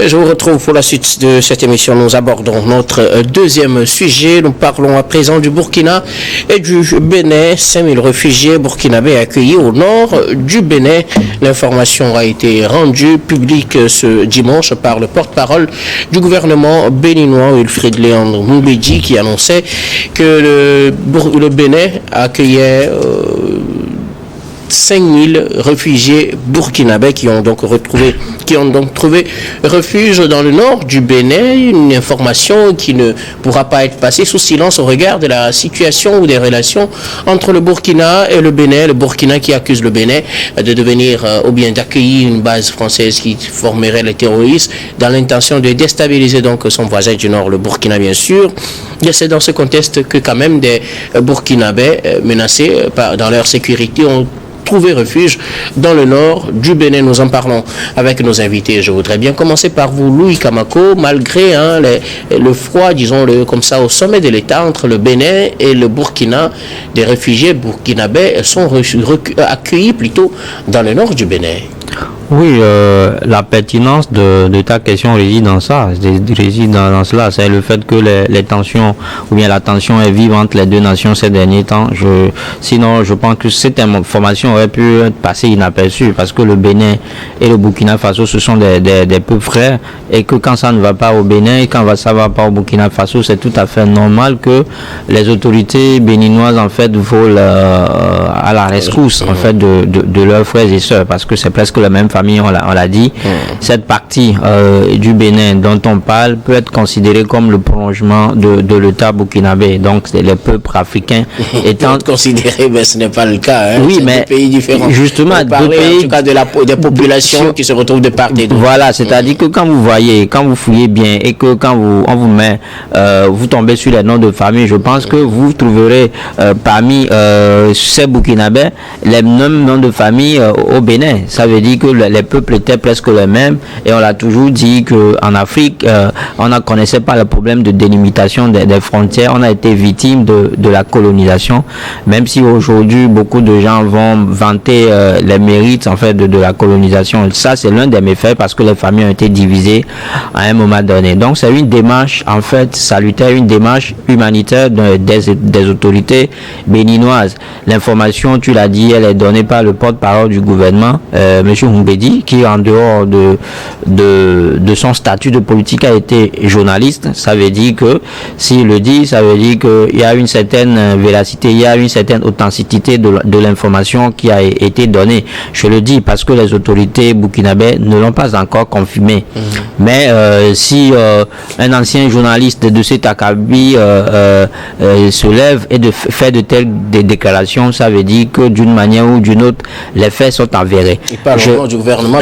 Et je vous retrouve pour la suite de cette émission. Nous abordons notre deuxième sujet. Nous parlons à présent du Burkina et du Bénin. 5000 réfugiés burkinabés accueillis au nord du Bénin. L'information a été rendue publique ce dimanche par le porte-parole du gouvernement béninois, Wilfried Léandre Moubedi, qui annonçait que le Bénin accueillait 5000 réfugiés burkinabés qui ont donc trouvé refuge dans le nord du Bénin. Une information qui ne pourra pas être passée sous silence au regard de la situation ou des relations entre le Burkina et le Bénin. Le Burkina qui accuse le Bénin de devenir ou bien d'accueillir une base française qui formerait les terroristes dans l'intention de déstabiliser donc son voisin du nord, le Burkina bien sûr. Et c'est dans ce contexte que quand même des Burkinabés menacés dans leur sécurité ont trouver refuge dans le nord du Bénin. Nous en parlons avec nos invités. Je voudrais bien commencer par vous, Louis Kamako. Malgré le froid, disons-le comme ça, au sommet de l'État entre le Bénin et le Burkina, des réfugiés burkinabés sont accueillis plutôt dans le nord du Bénin. Oui, la pertinence de ta question réside dans ça, réside dans cela. C'est le fait que les tensions, ou bien la tension est vive entre les deux nations ces derniers temps. Sinon, je pense que cette information aurait pu passer inaperçue, parce que le Bénin et le Burkina Faso, ce sont des peuples frères, et que quand ça ne va pas au Bénin, et quand ça va pas au Burkina Faso, c'est tout à fait normal que les autorités béninoises, en fait, volent à la rescousse, en fait, de leurs frères et sœurs, parce que c'est presque la même famille, on l'a dit. Cette partie du Bénin dont on parle peut être considérée comme le prolongement de l'État burkinabé. Donc les peuples africains étant considérés, mais ce n'est pas le cas. Hein. Oui, c'est mais deux pays différents. Justement, deux pays, en tout cas des populations qui se retrouvent de part et d'autre. Voilà, c'est-à-dire que quand vous fouillez bien et que quand on vous met, vous tombez sur les noms de famille, je pense que vous trouverez parmi ces burkinabés les mêmes noms de famille au Bénin. Ça veut dire que les peuples étaient presque les mêmes, et on l'a toujours dit qu'en Afrique, on ne connaissait pas le problème de délimitation des frontières. On a été victime de la colonisation, même si aujourd'hui beaucoup de gens vont vanter les mérites en fait de la colonisation. Ça, c'est l'un des méfaits, parce que les familles ont été divisées à un moment donné. Donc c'est une démarche en fait salutaire, une démarche humanitaire des autorités béninoises. L'information, tu l'as dit, elle est donnée par le porte-parole du gouvernement, Monsieur Moubedi, qui en dehors de son statut de politique a été journaliste. Ça veut dire que s'il le dit, ça veut dire qu'il y a une certaine véracité, il y a une certaine authenticité de l'information qui a été donnée. Je le dis parce que les autorités burkinabées ne l'ont pas encore confirmé. Mais si un ancien journaliste de cet acabit se lève et fait de telles déclarations, ça veut dire que d'une manière ou d'une autre, les faits sont avérés. Il parle au nom du gouvernement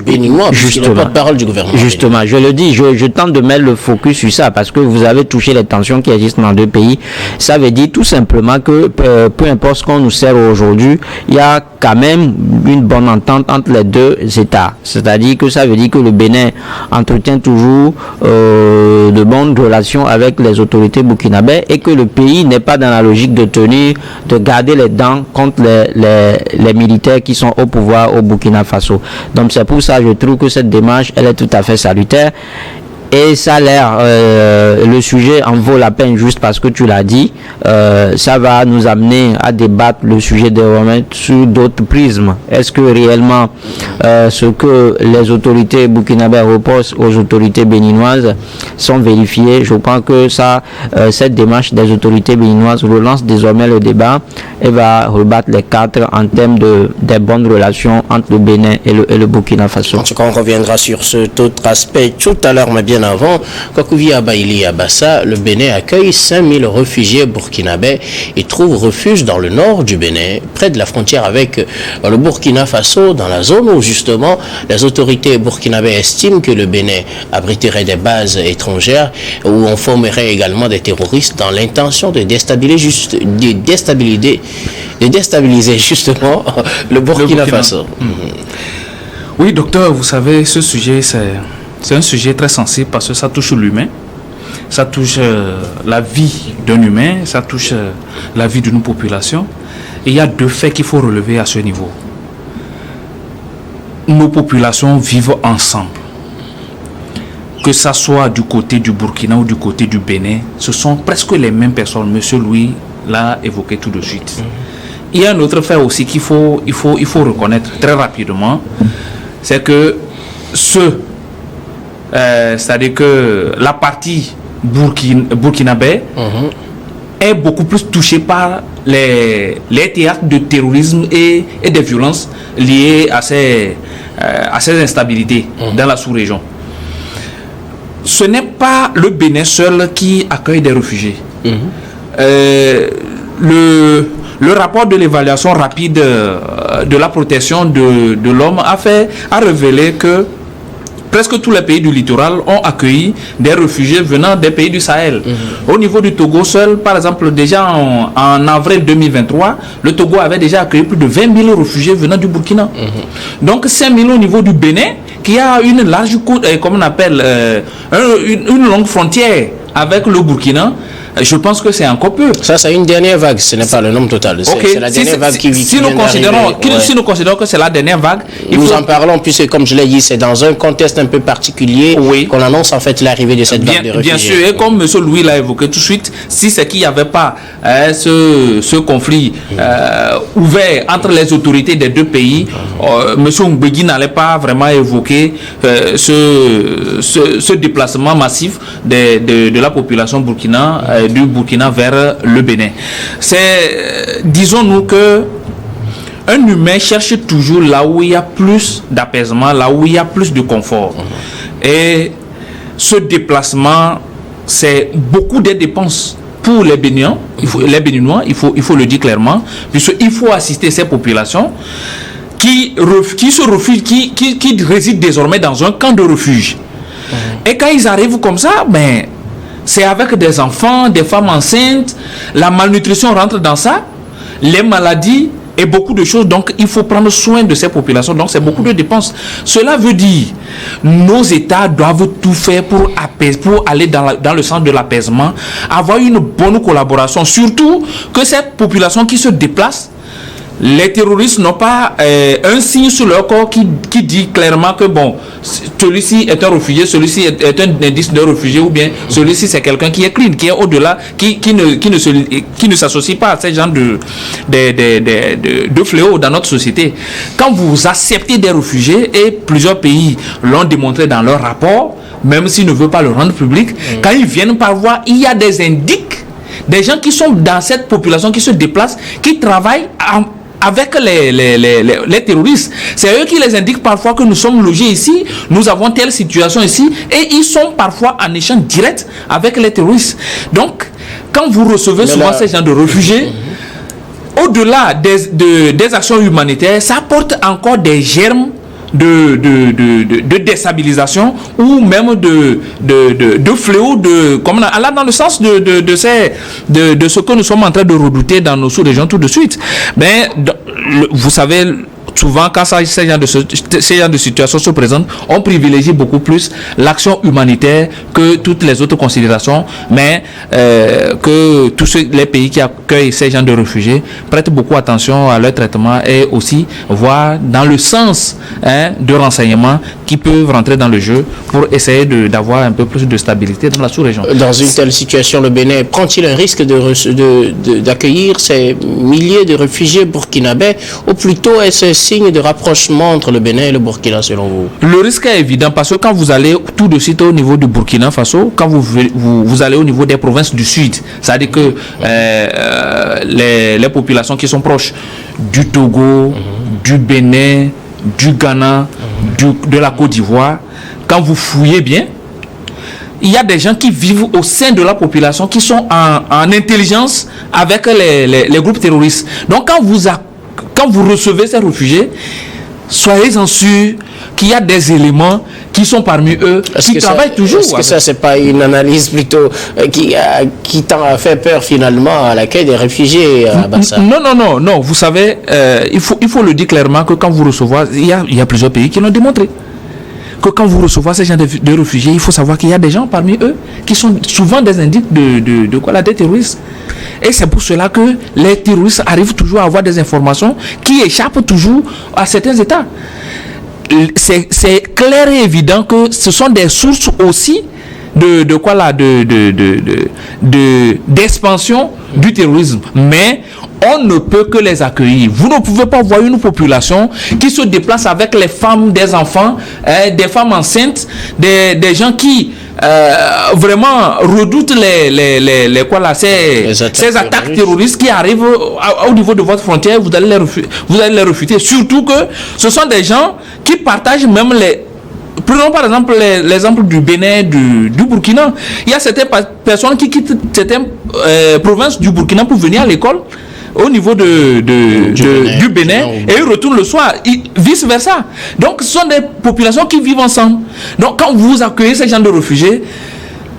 béninois, justement, le porte-parole du gouvernement. Justement, je le dis, je tente de mettre le focus sur ça, parce que vous avez touché les tensions qui existent dans deux pays. Ça veut dire tout simplement que peu importe ce qu'on nous sert aujourd'hui, il y a quand même une bonne entente entre les deux États. C'est-à-dire que ça veut dire que le Bénin entretient toujours de bonnes relations avec les autorités burkinabées, et que le pays n'est pas dans la logique de garder les dents contre les militaires qui sont au pouvoir au Burkina Faso. Donc c'est pour ça que je trouve que cette démarche, elle est tout à fait salutaire. Et ça a l'air, le sujet en vaut la peine, juste parce que tu l'as dit. Ça va nous amener à débattre le sujet de remettre sur d'autres prismes. Est-ce que réellement ce que les autorités burkinabées reposent aux autorités béninoises sont vérifiées? Je pense que cette démarche des autorités béninoises relance désormais le débat et va rebattre les cartes en termes des bonnes relations entre le Bénin et le Burkina Faso. En tout cas, on reviendra sur cet autre aspect tout à l'heure, mais bien avant. Kwakouvi Abaïli Abassa, le Bénin accueille 5000 réfugiés burkinabés et trouve refuge dans le nord du Bénin, près de la frontière avec le Burkina Faso, dans la zone où justement les autorités burkinabées estiment que le Bénin abriterait des bases étrangères, où on formerait également des terroristes dans l'intention de déstabiliser justement le Burkina Faso. Oui, docteur, vous savez, ce sujet, c'est un sujet très sensible, parce que ça touche l'humain, ça touche la vie d'un humain, ça touche la vie d'une population. Et il y a deux faits qu'il faut relever à ce niveau. Nos populations vivent ensemble. que ça soit du côté du Burkina ou du côté du Bénin, ce sont presque les mêmes personnes. Monsieur Louis l'a évoqué tout de suite. Il y a un autre fait aussi qu'il faut reconnaître très rapidement, c'est que c'est-à-dire que la partie burkinabé est beaucoup plus touchée par les théâtres de terrorisme et des violences liées à ces instabilités dans la sous-région. Ce n'est pas le Bénin seul qui accueille des réfugiés. Le rapport de l'évaluation rapide de la protection de l'homme a révélé que presque tous les pays du littoral ont accueilli des réfugiés venant des pays du Sahel. Au niveau du Togo seul, par exemple, déjà en avril 2023, le Togo avait déjà accueilli plus de 20 000 réfugiés venant du Burkina. Donc 5 000 au niveau du Bénin, qui a une large côte, comme on appelle, une longue frontière avec le Burkina. Je pense que c'est encore peu. Ça, c'est une dernière vague, ce n'est pas le nombre total. C'est la dernière vague qui si nous considérons que c'est la dernière vague, nous en parlons, puisque comme je l'ai dit, c'est dans un contexte un peu particulier qu'on annonce en fait l'arrivée de cette vague de réfugiés. Bien sûr, et comme M. Louis l'a évoqué tout de suite, si c'est qu'il n'y avait pas ce conflit ouvert entre les autorités des deux pays, M. Mbegui n'allait pas vraiment évoquer ce déplacement massif de la population du Burkina vers le Bénin. Disons-nous que un humain cherche toujours là où il y a plus d'apaisement, là où il y a plus de confort. Et ce déplacement, c'est beaucoup de dépenses pour les Béninois, il faut le dire clairement, puisqu'il faut assister ces populations qui résident désormais dans un camp de refuge. Et quand ils arrivent comme ça, c'est avec des enfants, des femmes enceintes, la malnutrition rentre dans ça, les maladies et beaucoup de choses. Donc, il faut prendre soin de ces populations. Donc, c'est beaucoup de dépenses. Cela veut dire nos États doivent tout faire pour aller dans le sens de l'apaisement, avoir une bonne collaboration. Surtout que ces populations qui se déplacent, les terroristes n'ont pas un signe sur leur corps qui dit clairement que celui-ci est un réfugié, celui-ci est un indice de réfugié, ou bien celui-ci c'est quelqu'un qui est clean, qui est au-delà, qui ne s'associe pas à ces gens de fléaux dans notre société. Quand vous acceptez des réfugiés, et plusieurs pays l'ont démontré dans leur rapport, même s'ils ne veulent pas le rendre public, quand ils viennent par voie, il y a des indices, des gens qui sont dans cette population, qui se déplacent, qui travaillent avec les terroristes. C'est eux qui les indiquent parfois que nous sommes logés ici, nous avons telle situation ici, et ils sont parfois en échange direct avec les terroristes. Donc, quand vous recevez souvent ces gens de réfugiés, au-delà des actions humanitaires, ça apporte encore des germes de déstabilisation ou même de fléaux, là dans le sens de ce que nous sommes en train de redouter dans nos sous-régions tout de suite. Mais vous savez, souvent quand ces genres de situations se présentent, on privilégie beaucoup plus l'action humanitaire que toutes les autres considérations, mais que tous les pays qui accueillent ces gens de réfugiés prêtent beaucoup attention à leur traitement et aussi voir dans le sens de renseignements qui peuvent rentrer dans le jeu pour essayer d'avoir un peu plus de stabilité dans la sous-région. Dans une telle situation, le Bénin prend-il un risque d'accueillir ces milliers de réfugiés burkinabés, ou plutôt est-ce signe de rapprochement entre le Bénin et le Burkina selon vous? Le risque est évident parce que quand vous allez tout de suite au niveau du Burkina Faso, quand vous allez au niveau des provinces du sud, c'est-à-dire que les populations qui sont proches du Togo, du Bénin, du Ghana, de la Côte d'Ivoire, quand vous fouillez bien, il y a des gens qui vivent au sein de la population qui sont en intelligence avec les groupes terroristes. Donc quand vous recevez ces réfugiés, soyez-en sûrs qu'il y a des éléments qui sont parmi eux, qui travaillent toujours. Est-ce que ça, c'est pas une analyse plutôt qui tend à faire peur finalement à l'accueil des réfugiés à Bassa? Non. Vous savez, il faut le dire clairement que quand vous recevez, il y a plusieurs pays qui l'ont démontré. Que quand vous recevez ces gens de réfugiés, il faut savoir qu'il y a des gens parmi eux qui sont souvent des indices des terroristes. Et c'est pour cela que les terroristes arrivent toujours à avoir des informations qui échappent toujours à certains États. c'est clair et évident que ce sont des sources aussi d'expansion du terrorisme. Mais on ne peut que les accueillir. Vous ne pouvez pas voir une population qui se déplace avec les femmes, des enfants, des femmes enceintes, des gens qui vraiment redoutent ces attaques terroristes qui arrivent au niveau de votre frontière. Vous allez les refuter. Surtout que ce sont des gens qui partagent même prenons par exemple l'exemple du Bénin, du Burkina. Il y a certaines personnes qui quittent certaines provinces du Burkina pour venir à l'école au niveau du Bénin et ils retournent le soir, vice versa. Donc ce sont des populations qui vivent ensemble. Donc quand vous accueillez ces gens de réfugiés,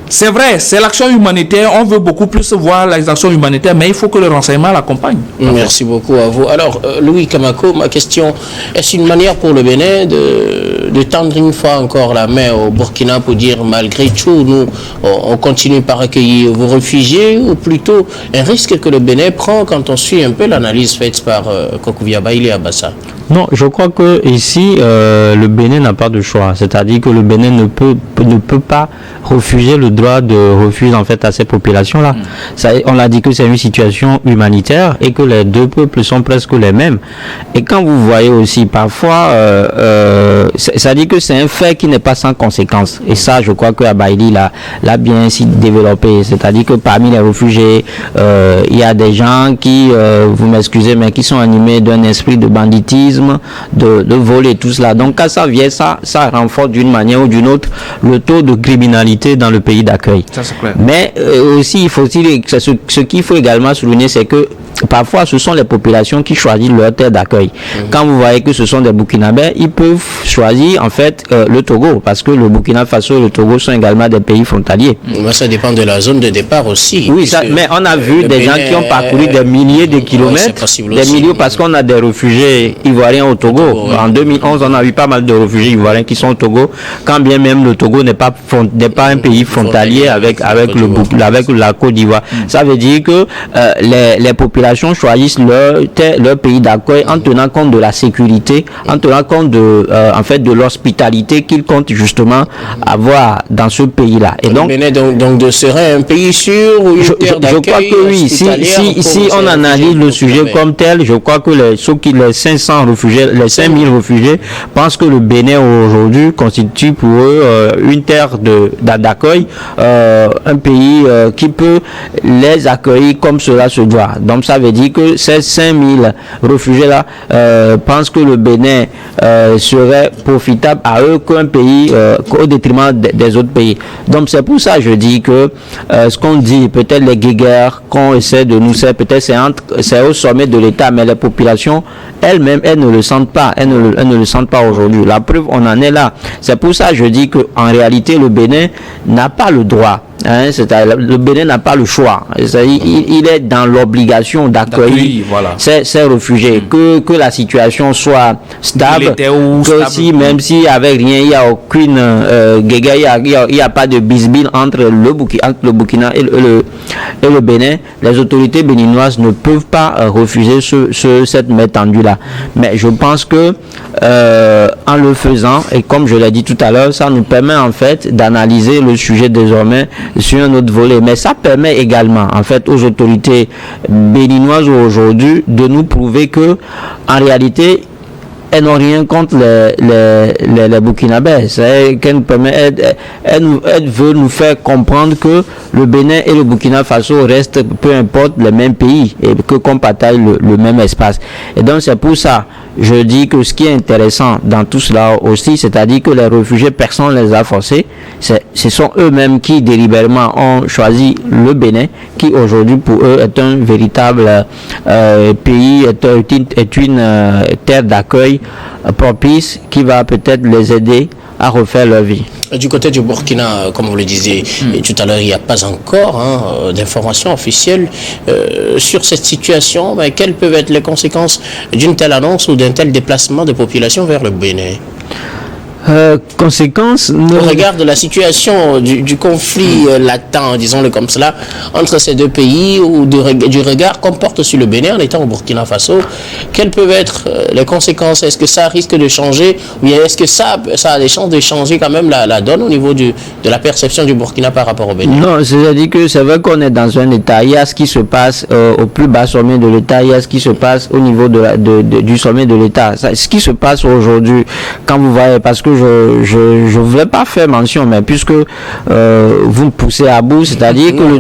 c'est vrai, c'est l'action humanitaire, on veut beaucoup plus voir les actions humanitaires, mais il faut que le renseignement l'accompagne. Merci beaucoup à vous. Alors, Louis Kamako, ma question, est-ce une manière pour le Bénin de tendre une fois encore la main au Burkina pour dire, malgré tout, nous, on continue par accueillir vos réfugiés, ou plutôt un risque que le Bénin prend quand on suit un peu l'analyse faite par Kokouvia Baïli Abassa? Non, je crois que ici, le Bénin n'a pas de choix. C'est-à-dire que le Bénin ne peut pas refuser le droit de refuge en fait à ces populations-là. On l'a dit que c'est une situation humanitaire et que les deux peuples sont presque les mêmes. Et quand vous voyez aussi parfois, ça dit que c'est un fait qui n'est pas sans conséquence. Et ça, je crois que Abaïli l'a bien ainsi développé. C'est-à-dire que parmi les réfugiés, il y a des gens qui, vous m'excusez, mais qui sont animés d'un esprit de banditisme, de voler, tout cela. Donc quand ça vient, ça renforce d'une manière ou d'une autre le taux de criminalité dans le pays d'accueil. Mais aussi, ce qu'il faut également souligner, c'est que parfois ce sont les populations qui choisissent leur terre d'accueil. Quand vous voyez que ce sont des Burkinabés, ils peuvent choisir en fait le Togo, parce que le Burkina Faso et le Togo sont également des pays frontaliers. Mais ça dépend de la zone de départ aussi. Oui, mais on a vu des gens qui ont parcouru des milliers de kilomètres, parce qu'on a des réfugiés ivoiriens au Togo. En 2011, on a eu pas mal de réfugiés ivoiriens qui sont au Togo, quand bien même le Togo n'est pas un pays frontalier avec la Côte d'Ivoire. Ça veut dire que les populations choisissent leur pays d'accueil en tenant compte de la sécurité, en tenant compte de l'hospitalité qu'ils comptent justement avoir dans ce pays-là. Et donc de serait un pays sûr ou une terre d'accueil? Je crois que oui. Si on analyse le sujet comme tel, je crois que les 500 réfugiés, les 5000 réfugiés pensent que le Bénin aujourd'hui constitue pour eux une terre d'accueil, un pays qui peut les accueillir comme cela se doit. Donc ça veut dire que ces 5000 réfugiés-là pensent que le Bénin serait profitable à eux qu'un pays au détriment des autres pays. Donc c'est pour ça que je dis que ce qu'on dit, peut-être les guéguerres qu'on essaie de nous faire, peut-être c'est au sommet de l'État, mais les populations elles-mêmes, elles ne le sentent pas. Elles ne le sentent pas aujourd'hui. La preuve, on en est là. C'est pour ça que je dis qu'en réalité, le Bénin n'a pas le droit. Le Bénin n'a pas le choix. Il est dans l'obligation d'accueillir ces réfugiés. Que la situation soit stable, même si avec rien, il n'y a aucune guéguerre, il n'y a pas de bisbille entre le Burkina et le Bénin, les autorités béninoises ne peuvent pas refuser cette main tendue-là. Mais je pense que en le faisant, et comme je l'ai dit tout à l'heure, ça nous permet en fait d'analyser le sujet désormais sur un autre volet. Mais ça permet également en fait aux autorités béninoises aujourd'hui de nous prouver que en réalité elles n'ont rien contre les Burkinabés. Elle veut nous faire comprendre que le Bénin et le Burkina Faso restent, peu importe, les mêmes pays et que qu'on partage le même espace. Et donc c'est pour ça, je dis que ce qui est intéressant dans tout cela aussi, c'est-à-dire que les réfugiés, personne ne les a forcés. Ce sont eux-mêmes qui délibérément ont choisi le Bénin, qui aujourd'hui pour eux est un véritable pays, est une terre d'accueil propice qui va peut-être les aider à refaire leur vie. Du côté du Burkina, comme vous le disiez tout à l'heure, il n'y a pas encore d'informations officielles sur cette situation. Mais quelles peuvent être les conséquences d'une telle annonce ou d'un tel déplacement de population vers le Bénin? Conséquence, au regard de la situation du conflit latent, disons-le comme cela, entre ces deux pays, ou du regard qu'on porte sur le Bénin en étant au Burkina Faso, quelles peuvent être les conséquences? Est-ce que ça risque de changer, ou bien est-ce que ça a des chances de changer quand même la donne au niveau de la perception du Burkina par rapport au Bénin? Non, c'est-à-dire que c'est vrai qu'on est dans un État, il y a ce qui se passe au plus bas sommet de l'État, il y a ce qui se passe au niveau du sommet de l'État. Ce qui se passe aujourd'hui, quand vous voyez, parce que je voulais pas faire mention, mais puisque vous me poussez à bout, c'est-à-dire que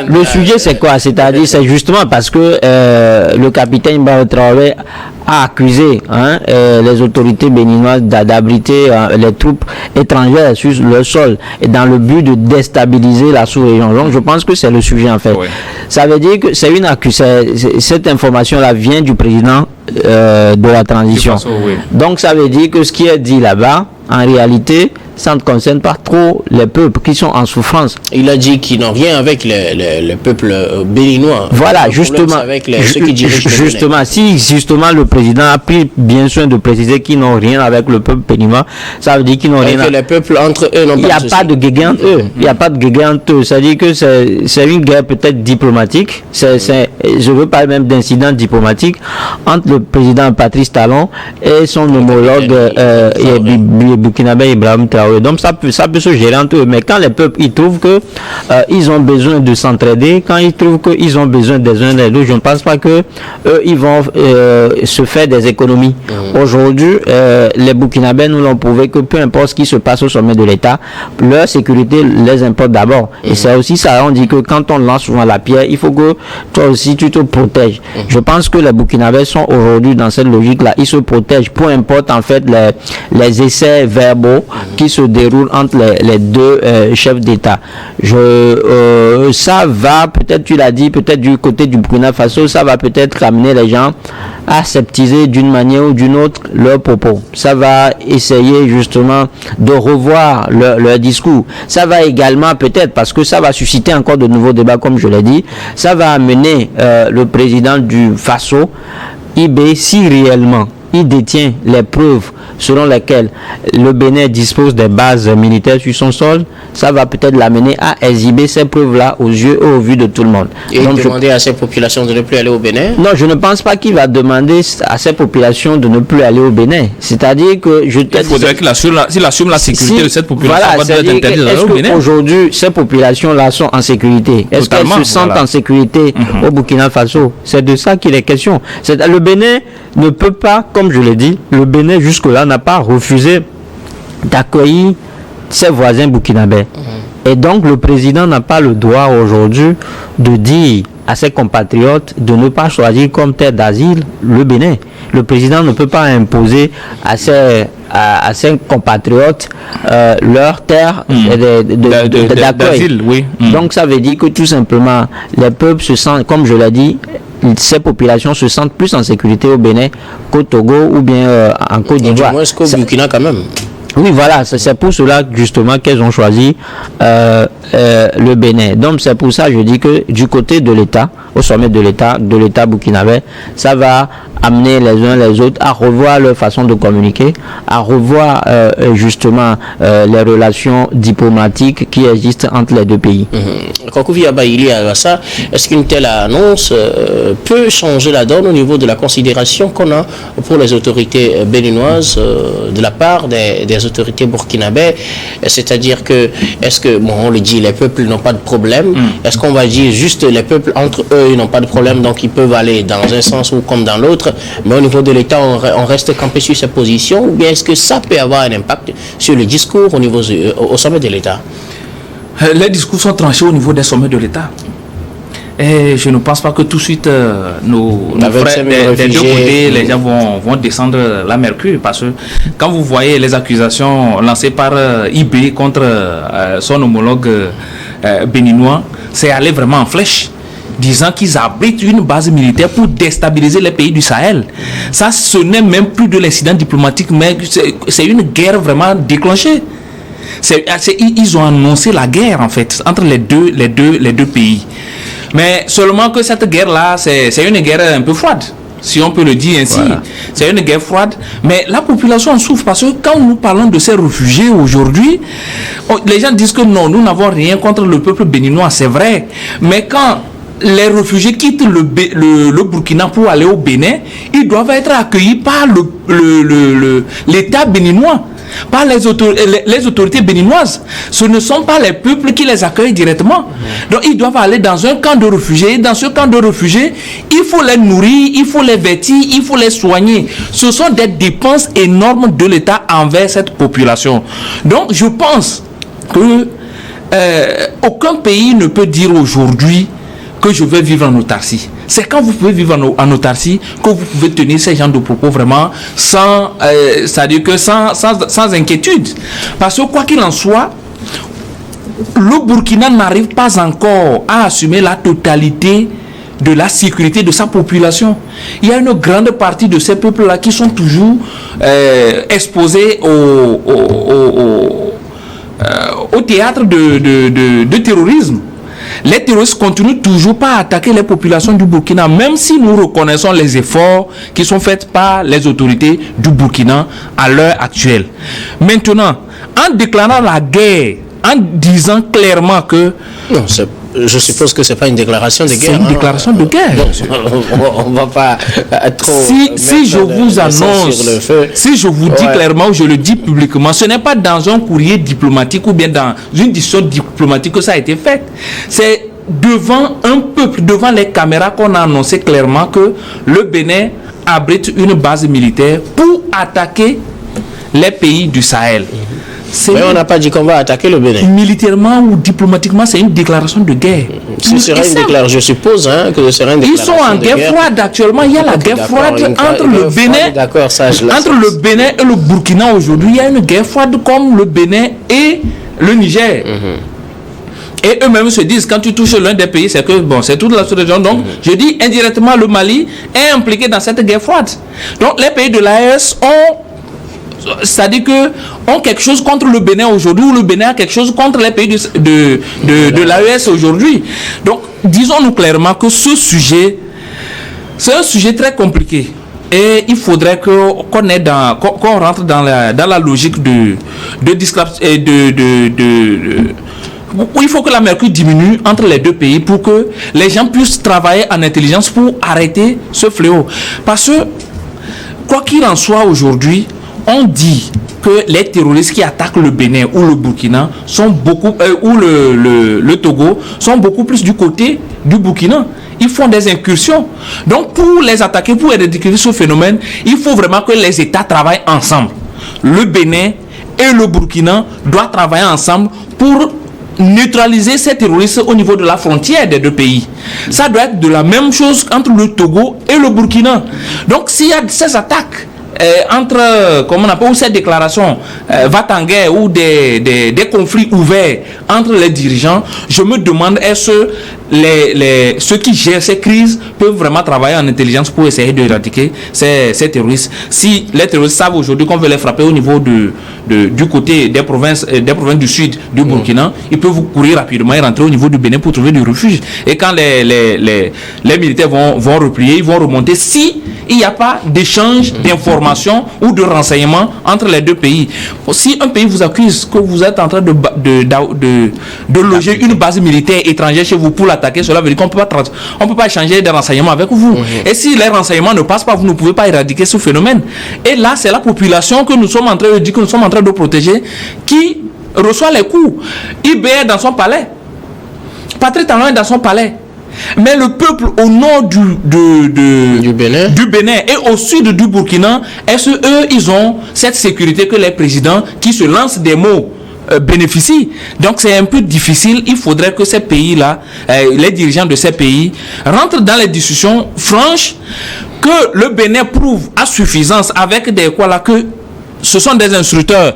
le sujet c'est quoi? C'est-à-dire c'est justement parce que le capitaine Ibrahim Traoré a accusé les autorités béninoises d'abriter les troupes étrangères sur le sol et dans le but de déstabiliser la sous-région. Donc je pense que c'est le sujet en fait. Oui. Ça veut dire que c'est une accusation. Cette information-là vient du président de la transition. Donc ça veut dire que ce qui est dit là-bas, en réalité, ça ne concerne pas trop les peuples qui sont en souffrance. Il a dit qu'ils n'ont rien avec le peuple béninois. Voilà, justement. Avec ceux qui dirigent justement, si justement le président a pris bien soin de préciser qu'ils n'ont rien avec le peuple béninois, ça veut dire qu'ils n'ont rien avec les peuples entre eux. Il n'y a pas de guerre entre eux. Il n'y a pas de guerre entre eux. Ça veut dire que c'est une guerre peut-être diplomatique. Je veux parler même d'incident diplomatique entre le président Patrice Talon et son homologue burkinabé Ibrahim Traoré. Donc ça peut se gérer entre eux, mais quand les peuples ils trouvent que ils ont besoin de s'entraider, quand ils trouvent qu'ils ont besoin des uns des autres, je ne pense pas que eux ils vont se faire des économies. Aujourd'hui, les Burkinabés nous l'ont prouvé que peu importe ce qui se passe au sommet de l'État, leur sécurité les importe d'abord. Et c'est aussi ça, on dit que quand on lance souvent la pierre, il faut que toi aussi tu te protèges. Je pense que les Burkinabés sont aujourd'hui dans cette logique-là, ils se protègent, peu importe en fait les essais verbaux qui se déroule entre les deux chefs d'État. Ça va, peut-être tu l'as dit, peut-être du côté du Burkina Faso, ça va peut-être amener les gens à sceptiser d'une manière ou d'une autre leurs propos. Ça va essayer justement de revoir leur discours. Ça va également peut-être, parce que ça va susciter encore de nouveaux débats comme je l'ai dit, ça va amener le président du Faso, IB, si réellement il détient les preuves selon lesquelles le Bénin dispose des bases militaires sur son sol, ça va peut-être l'amener à exhiber ces preuves-là aux yeux et au vu de tout le monde. Et donc, demander à ces populations de ne plus aller au Bénin? Non, je ne pense pas qu'il va demander à ces populations de ne plus aller au Bénin. C'est-à-dire que il faudrait qu'il assume la sécurité de cette population. Voilà, est-ce qu'aujourd'hui, ces populations-là sont en sécurité? Est-ce qu'elles se sentent en sécurité au Burkina Faso? C'est de ça qu'il est question. Le Bénin ne peut pas, comme je l'ai dit, le Bénin jusque-là n'a pas refusé d'accueillir ses voisins burkinabés. Et donc le président n'a pas le droit aujourd'hui de dire à ses compatriotes de ne pas choisir comme terre d'asile le Bénin. Le président ne peut pas imposer à ses compatriotes leur terre d'accueil. Oui. Donc ça veut dire que tout simplement les peuples se sentent, comme je l'ai dit, ces populations se sentent plus en sécurité au Bénin qu'au Togo ou bien en Côte d'Ivoire. Du moins qu'au Burkina quand même. Oui, voilà, c'est pour cela justement qu'elles ont choisi le Bénin. Donc c'est pour ça que je dis que du côté de l'État, au sommet de l'État burkinabé, ça va amener les uns les autres à revoir leur façon de communiquer, à revoir justement les relations diplomatiques qui existent entre les deux pays. Est-ce qu'une telle annonce peut changer la donne au niveau de la considération qu'on a pour les autorités béninoises de la part des autorités burkinabées? C'est-à-dire que, est-ce que, bon, on le dit, les peuples n'ont pas de problème, est-ce qu'on va dire juste les peuples entre eux, ils n'ont pas de problème, donc ils peuvent aller dans un sens ou comme dans l'autre, mais au niveau de l'État, on reste campé sur ses positions, ou bien est-ce que ça peut avoir un impact sur le discours au sommet de l'État? Les discours sont tranchés au niveau des sommets de l'État. Et je ne pense pas que tout de suite nos frères des deux côtés, les gens vont descendre la mercure, parce que quand vous voyez les accusations lancées par IB contre son homologue béninois, c'est aller vraiment en flèche, disant qu'ils abritent une base militaire pour déstabiliser les pays du Sahel. Ça, ce n'est même plus de l'incident diplomatique, mais c'est une guerre vraiment déclenchée. Ils ont annoncé la guerre en fait entre les deux pays. Mais seulement que cette guerre-là, c'est une guerre un peu froide. si on peut le dire ainsi. Voilà. C'est une guerre froide. Mais la population en souffre parce que quand nous parlons de ces réfugiés aujourd'hui, les gens disent que non, nous n'avons rien contre le peuple béninois, c'est vrai. Mais quand les réfugiés quittent le Burkina pour aller au Bénin, ils doivent être accueillis par l'État béninois, par les autorités béninoises. Ce ne sont pas les peuples qui les accueillent directement. Donc ils doivent aller dans un camp de réfugiés. Dans ce camp de réfugiés, il faut les nourrir, il faut les vêtir, il faut les soigner. Ce sont des dépenses énormes de l'État envers cette population. Donc je pense que aucun pays ne peut dire aujourd'hui que je vais vivre en autarcie. C'est quand vous pouvez vivre en autarcie que vous pouvez tenir ces genres de propos vraiment c'est-à-dire que sans inquiétude. Parce que quoi qu'il en soit, le Burkina n'arrive pas encore à assumer la totalité de la sécurité de sa population. Il y a une grande partie de ces peuples-là qui sont toujours exposés au théâtre de terrorisme. Les terroristes continuent toujours pas à attaquer les populations du Burkina, même si nous reconnaissons les efforts qui sont faits par les autorités du Burkina à l'heure actuelle. Maintenant, en déclarant la guerre, en disant clairement que... Non, je suppose que c'est pas une déclaration de guerre. C'est une déclaration de guerre. On va pas trop... Si je vous annonce, si je vous dis clairement, je le dis publiquement, ce n'est pas dans un courrier diplomatique ou bien dans une décision diplomatique que ça a été fait. C'est devant un peuple, devant les caméras qu'on a annoncé clairement que le Bénin abrite une base militaire pour attaquer les pays du Sahel. Mais on n'a pas dit qu'on va attaquer le Bénin. Militairement ou diplomatiquement, c'est une déclaration de guerre. Ce serait une déclaration, je suppose, que ce serait une déclaration. Ils sont en guerre froide actuellement. Il y a la guerre froide entre le Bénin, entre le Bénin et le Burkina aujourd'hui. Il y a une guerre froide comme le Bénin et le Niger. Et eux-mêmes se disent, quand tu touches l'un des pays, c'est que bon, c'est toute la sous-région. Donc, je dis indirectement, le Mali est impliqué dans cette guerre froide. Donc, les pays de l'AES c'est-à-dire que ont quelque chose contre le Bénin aujourd'hui, ou le Bénin a quelque chose contre les pays de l'AES aujourd'hui. Donc, disons-nous clairement que ce sujet, c'est un sujet très compliqué. Et il faudrait qu'on rentre dans la logique où il faut que la mercure diminue entre les deux pays pour que les gens puissent travailler en intelligence pour arrêter ce fléau. Parce que, quoi qu'il en soit aujourd'hui, on dit que les terroristes qui attaquent le Bénin ou le Burkina sont beaucoup, ou le Togo, sont beaucoup plus du côté du Burkina. Ils font des incursions. Donc pour les attaquer, pour éradiquer ce phénomène, il faut vraiment que les États travaillent ensemble. Le Bénin et le Burkina doivent travailler ensemble pour neutraliser ces terroristes au niveau de la frontière des deux pays. Ça doit être de la même chose entre le Togo et le Burkina. Donc s'il y a ces attaques, entre, comment on appelle, ou ces déclarations va-t-en-guerre ou des conflits ouverts entre les dirigeants, je me demande est-ce que ceux qui gèrent ces crises peuvent vraiment travailler en intelligence pour essayer d'éradiquer ces terroristes. Si les terroristes savent aujourd'hui qu'on veut les frapper au niveau du côté des provinces du sud du Burkina, ils peuvent courir rapidement et rentrer au niveau du Bénin pour trouver du refuge. Et quand les militaires vont replier, ils vont remonter si il n'y a pas d'échange d'informations ou de renseignements entre les deux pays. Si un pays vous accuse que vous êtes en train de loger une base militaire étrangère chez vous pour l'attaquer, cela veut dire qu'on ne peut pas échanger des renseignements avec vous. Et si les renseignements ne passent pas, vous ne pouvez pas éradiquer ce phénomène. Et là, c'est la population que nous sommes en train de dire, que nous sommes en train de protéger, qui reçoit les coups. IB est dans son palais. Patrick Talon est dans son palais. Mais le peuple au nord du Bénin et au sud du Burkina, est-ce eux, ils ont cette sécurité que les présidents qui se lancent des mots bénéficient? Donc c'est un peu difficile. Il faudrait que ces pays-là, les dirigeants de ces pays, rentrent dans les discussions franches, que le Bénin prouve à suffisance avec des quoi là, que ce sont des instructeurs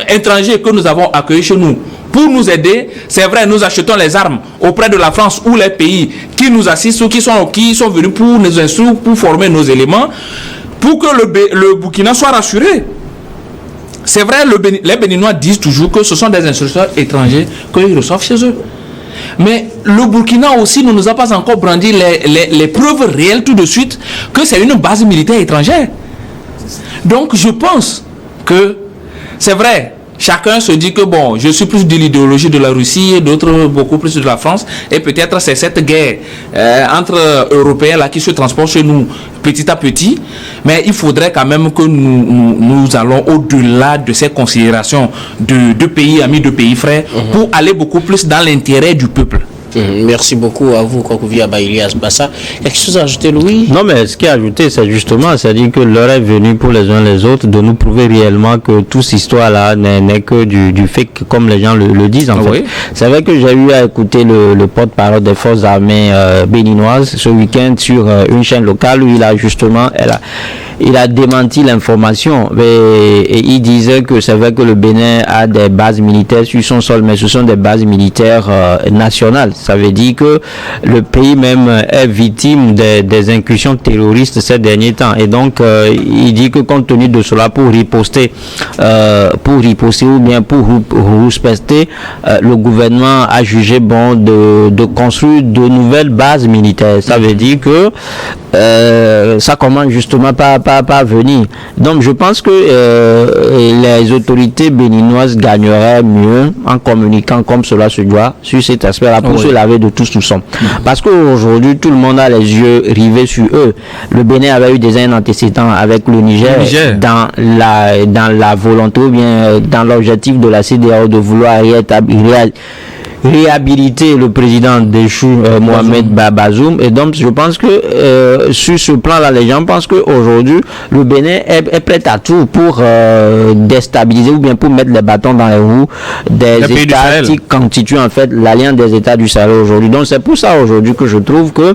étrangers que nous avons accueillis chez nous pour nous aider. C'est vrai, nous achetons les armes auprès de la France ou les pays qui nous assistent ou qui sont venus pour nous instruire, pour former nos éléments, pour que le Burkina soit rassuré. C'est vrai, les Béninois disent toujours que ce sont des instructeurs étrangers qu'ils reçoivent chez eux. Mais le Burkina aussi ne nous a pas encore brandi les preuves réelles tout de suite que c'est une base militaire étrangère. Donc je pense que c'est vrai. Chacun se dit que bon, je suis plus de l'idéologie de la Russie et d'autres beaucoup plus de la France. Et peut-être c'est cette guerre entre Européens là qui se transporte chez nous petit à petit. Mais il faudrait quand même que nous allons au-delà de ces considérations de pays amis, de pays frères, pour aller beaucoup plus dans l'intérêt du peuple. Merci beaucoup à vous, Kokouvia Baïlias Bassa. Quelque chose à ajouter, Louis? Non, mais ce qui est ajouté, c'est justement, c'est-à-dire que l'heure est venue pour les uns les autres de nous prouver réellement que toute cette histoire-là n'est que du fake, comme les gens le disent en fait. C'est vrai que j'ai eu à écouter le porte-parole des forces armées béninoises ce week-end sur une chaîne locale où il a justement, il a démenti l'information et il disait que c'est vrai que le Bénin a des bases militaires sur son sol, mais ce sont des bases militaires nationales. Ça veut dire que le pays même est victime des incursions terroristes ces derniers temps. Et donc, il dit que compte tenu de cela, pour riposter ou bien pour rouspester, le gouvernement a jugé bon de construire de nouvelles bases militaires. Ça veut dire que ça commence justement pas venir. Donc je pense que les autorités béninoises gagneraient mieux en communiquant comme cela se doit sur cet aspect-là pour se laver de tout soupçon. Parce qu'aujourd'hui tout le monde a les yeux rivés sur eux. Le Bénin avait eu déjà un antécédent avec le Niger. Dans la volonté ou bien dans l'objectif de la CEDEAO de vouloir réhabiliter le président déchu Mohamed Bazoum. Et donc je pense que sur ce plan-là, les gens pensent qu'aujourd'hui le Bénin est prêt à tout pour déstabiliser ou bien pour mettre les bâtons dans les roues des États qui constituent en fait l'alliance des États du Sahel aujourd'hui. Donc c'est pour ça aujourd'hui que je trouve que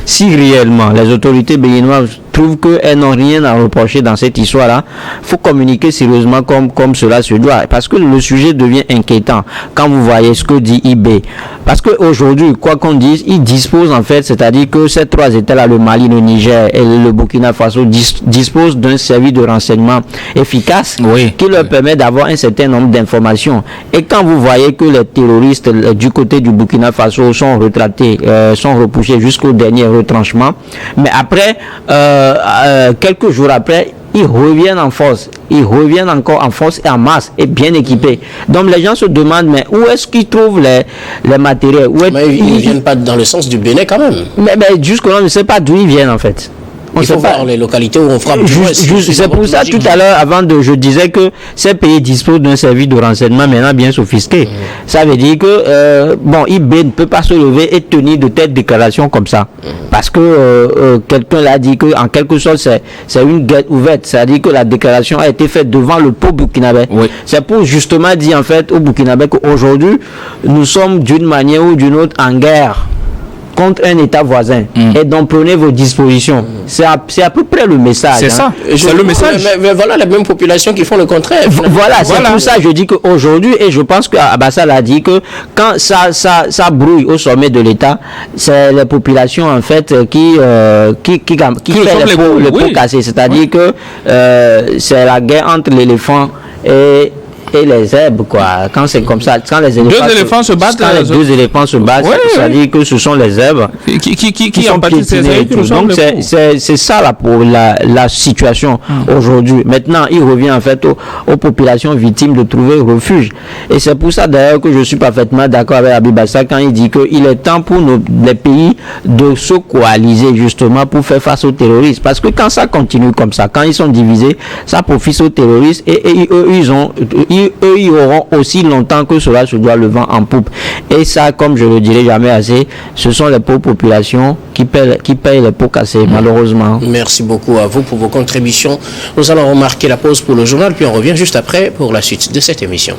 si réellement les autorités béninoises trouvent qu'elles n'ont rien à reprocher dans cette histoire-là, il faut communiquer sérieusement comme cela se doit. Parce que le sujet devient inquiétant quand vous voyez ce que dit IB. Parce qu'aujourd'hui, quoi qu'on dise, ils disposent en fait, c'est-à-dire que ces trois États-là, le Mali, le Niger et le Burkina Faso, disposent d'un service de renseignement efficace qui leur permet d'avoir un certain nombre d'informations. Et quand vous voyez que les terroristes du côté du Burkina Faso sont retraités, sont repoussés jusqu'au dernier retranchement, mais après, quelques jours après, ils reviennent en force. Ils reviennent encore en force et en masse et bien équipés. Donc les gens se demandent, mais où est-ce qu'ils trouvent les matériels? Mais ils ne viennent pas dans le sens du Bénin quand même. Mais jusque-là, on ne sait pas d'où ils viennent en fait. Il faut voir les localités où on frappe. C'est pour ça tout à l'heure, je disais que ces pays disposent d'un service de renseignement maintenant bien sophistiqué. Ça veut dire que IB ne peut pas se lever et tenir de telles déclarations comme ça. Parce que quelqu'un l'a dit qu'en quelque sorte c'est une guerre ouverte. C'est-à-dire que la déclaration a été faite devant le peuple burkinabé. C'est pour justement dire en fait au Burkinabé qu'aujourd'hui nous sommes d'une manière ou d'une autre en guerre contre un État voisin. Et donc prenez vos dispositions. C'est à peu près le message. C'est ça. C'est le message. Mais voilà les mêmes populations qui font le contraire. Voilà, c'est pour ça que je dis qu'aujourd'hui, et je pense qu'Abassa l'a dit, que quand ça brouille au sommet de l'État, c'est les populations en fait qui fait les pots cassés. C'est-à-dire que c'est la guerre entre l'éléphant et les zèbres, quoi. Quand c'est comme ça, quand les éléphants se battent, deux éléphants se battent, c'est-à-dire que ce sont les zèbres qui sont piétinés. Donc c'est ça la situation aujourd'hui. Maintenant, il revient en fait aux populations victimes de trouver refuge. Et c'est pour ça d'ailleurs que je suis parfaitement d'accord avec Abibassa quand il dit qu'il est temps pour les pays de se coaliser justement pour faire face aux terroristes. Parce que quand ça continue comme ça, quand ils sont divisés, ça profite aux terroristes et eux ils auront aussi longtemps que cela se doit le vent en poupe. Et ça, comme je le dirai jamais assez, ce sont les pauvres populations qui payent les pots cassés, malheureusement. Merci beaucoup à vous pour vos contributions. Nous allons remarquer la pause pour le journal, puis on revient juste après pour la suite de cette émission.